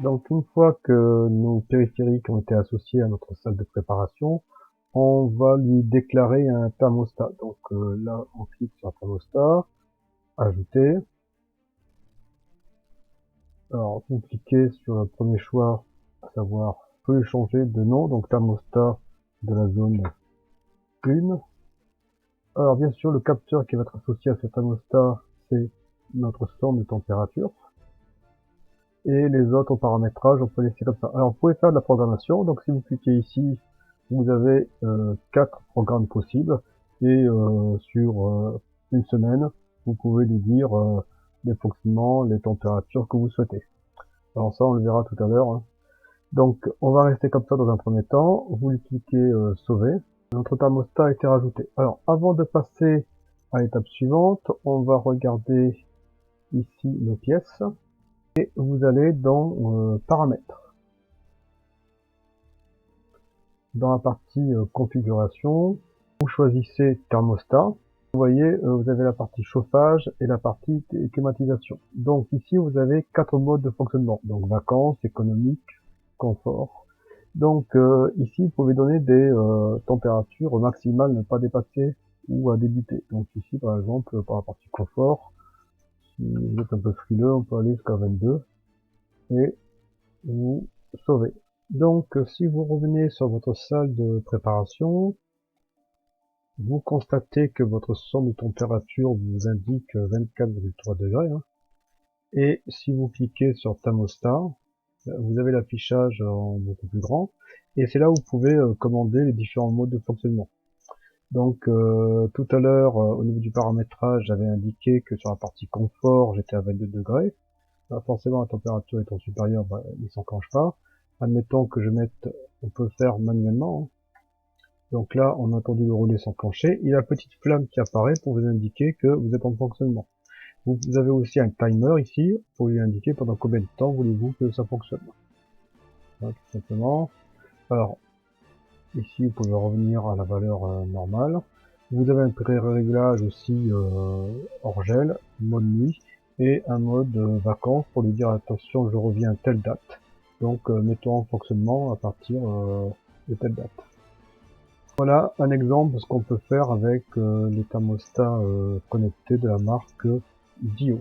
Donc une fois que nos périphériques ont été associés à notre salle de préparation, on va lui déclarer un thermostat. Donc là, on clique sur thermostat, ajouter. Alors vous cliquez sur le premier choix, à savoir, vous pouvez changer de nom, donc thermostat de la zone 1. Alors bien sûr, le capteur qui va être associé à ce thermostat, c'est notre sonde de température. Et les autres paramétrages, on peut laisser comme ça. Alors, vous pouvez faire de la programmation. Donc, si vous cliquez ici, vous avez 4 programmes possibles. Et sur une semaine, vous pouvez lui dire les fonctionnements, les températures que vous souhaitez. Alors ça, on le verra tout à l'heure. Hein. Donc, on va rester comme ça dans un premier temps. Vous lui cliquez sauver. Notre thermostat a été rajouté. Alors, avant de passer à l'étape suivante, on va regarder ici nos pièces. Et vous allez dans paramètres. Dans la partie configuration, vous choisissez thermostat. Vous voyez, vous avez la partie chauffage et la partie climatisation. Donc ici, vous avez 4 modes de fonctionnement. Donc vacances, économique, confort. Donc ici, vous pouvez donner des températures maximales ne pas dépasser ou à débuter. Donc ici, par exemple, par la partie confort, si vous êtes un peu frileux, on peut aller jusqu'à 22. Et vous sauvez. Donc, si vous revenez sur votre salle de préparation, vous constatez que votre sonde de température vous indique 24,3 degrés. Hein, et si vous cliquez sur thermostat, vous avez l'affichage en beaucoup plus grand. Et c'est là où vous pouvez commander les différents modes de fonctionnement. Donc, tout à l'heure, au niveau du paramétrage, j'avais indiqué que sur la partie confort, j'étais à 22 degrés. Là, forcément, la température étant supérieure, bah, il s'enclenche pas. Admettons que je mette, on peut faire manuellement. Hein. Donc là, on a attendu le relais s'enclencher. Il y a la petite flamme qui apparaît pour vous indiquer que vous êtes en fonctionnement. Vous avez aussi un timer ici pour lui indiquer pendant combien de temps voulez-vous que ça fonctionne. Voilà, tout simplement. Alors, ici, vous pouvez revenir à la valeur normale. Vous avez un pré-réglage aussi hors gel, mode nuit, et un mode vacances pour lui dire attention, je reviens à telle date. Donc mettons en fonctionnement à partir de telle date. Voilà un exemple de ce qu'on peut faire avec les thermostats connectés de la marque Dio.